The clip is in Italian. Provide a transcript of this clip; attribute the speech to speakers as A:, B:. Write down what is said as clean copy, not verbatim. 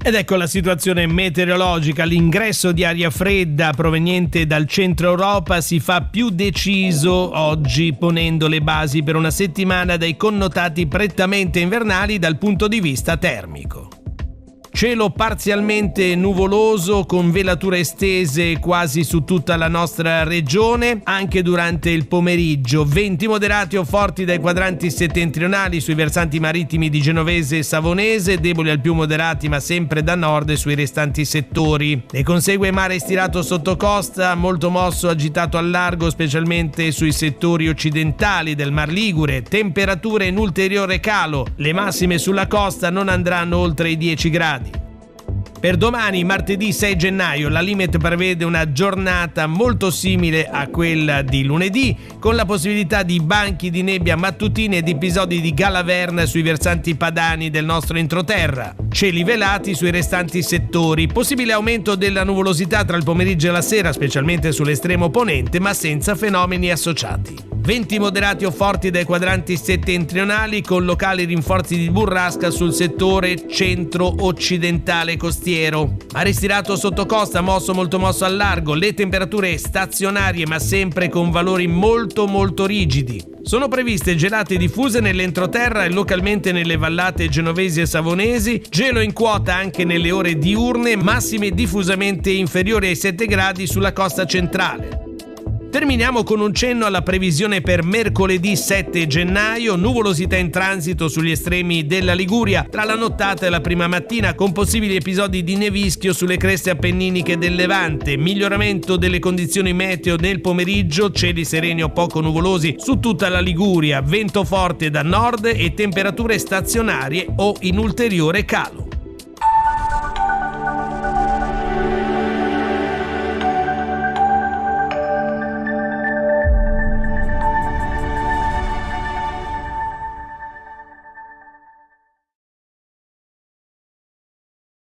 A: Ed ecco la situazione meteorologica. L'ingresso di aria fredda proveniente dal centro Europa si fa più deciso oggi, ponendo le basi per una settimana dai connotati prettamente invernali dal punto di vista termico. Cielo parzialmente nuvoloso con velature estese quasi su tutta la nostra regione, anche durante il pomeriggio. Venti moderati o forti dai quadranti settentrionali sui versanti marittimi di Genovese e Savonese, deboli al più moderati ma sempre da nord sui restanti settori. Ne consegue mare stirato sotto costa, molto mosso agitato al largo, specialmente sui settori occidentali del Mar Ligure. Temperature in ulteriore calo, le massime sulla costa non andranno oltre i 10 gradi. Per domani, martedì 6 gennaio, la Limet prevede una giornata molto simile a quella di lunedì, con la possibilità di banchi di nebbia mattutini ed episodi di galaverna sui versanti padani del nostro entroterra. Cieli velati sui restanti settori, possibile aumento della nuvolosità tra il pomeriggio e la sera, specialmente sull'estremo ponente, ma senza fenomeni associati. Venti moderati o forti dai quadranti settentrionali con locali rinforzi di burrasca sul settore centro-occidentale costiero. Mare stirato sotto costa, molto mosso al largo, le temperature stazionarie ma sempre con valori molto rigidi. Sono previste gelate diffuse nell'entroterra e localmente nelle vallate genovesi e savonesi, gelo in quota anche nelle ore diurne, massime diffusamente inferiori ai 7 gradi sulla costa centrale. Terminiamo con un cenno alla previsione per mercoledì 7 gennaio, nuvolosità in transito sugli estremi della Liguria tra la nottata e la prima mattina, con possibili episodi di nevischio sulle creste appenniniche del Levante, miglioramento delle condizioni meteo nel pomeriggio, cieli sereni o poco nuvolosi su tutta la Liguria, vento forte da nord e temperature stazionarie o in ulteriore calo.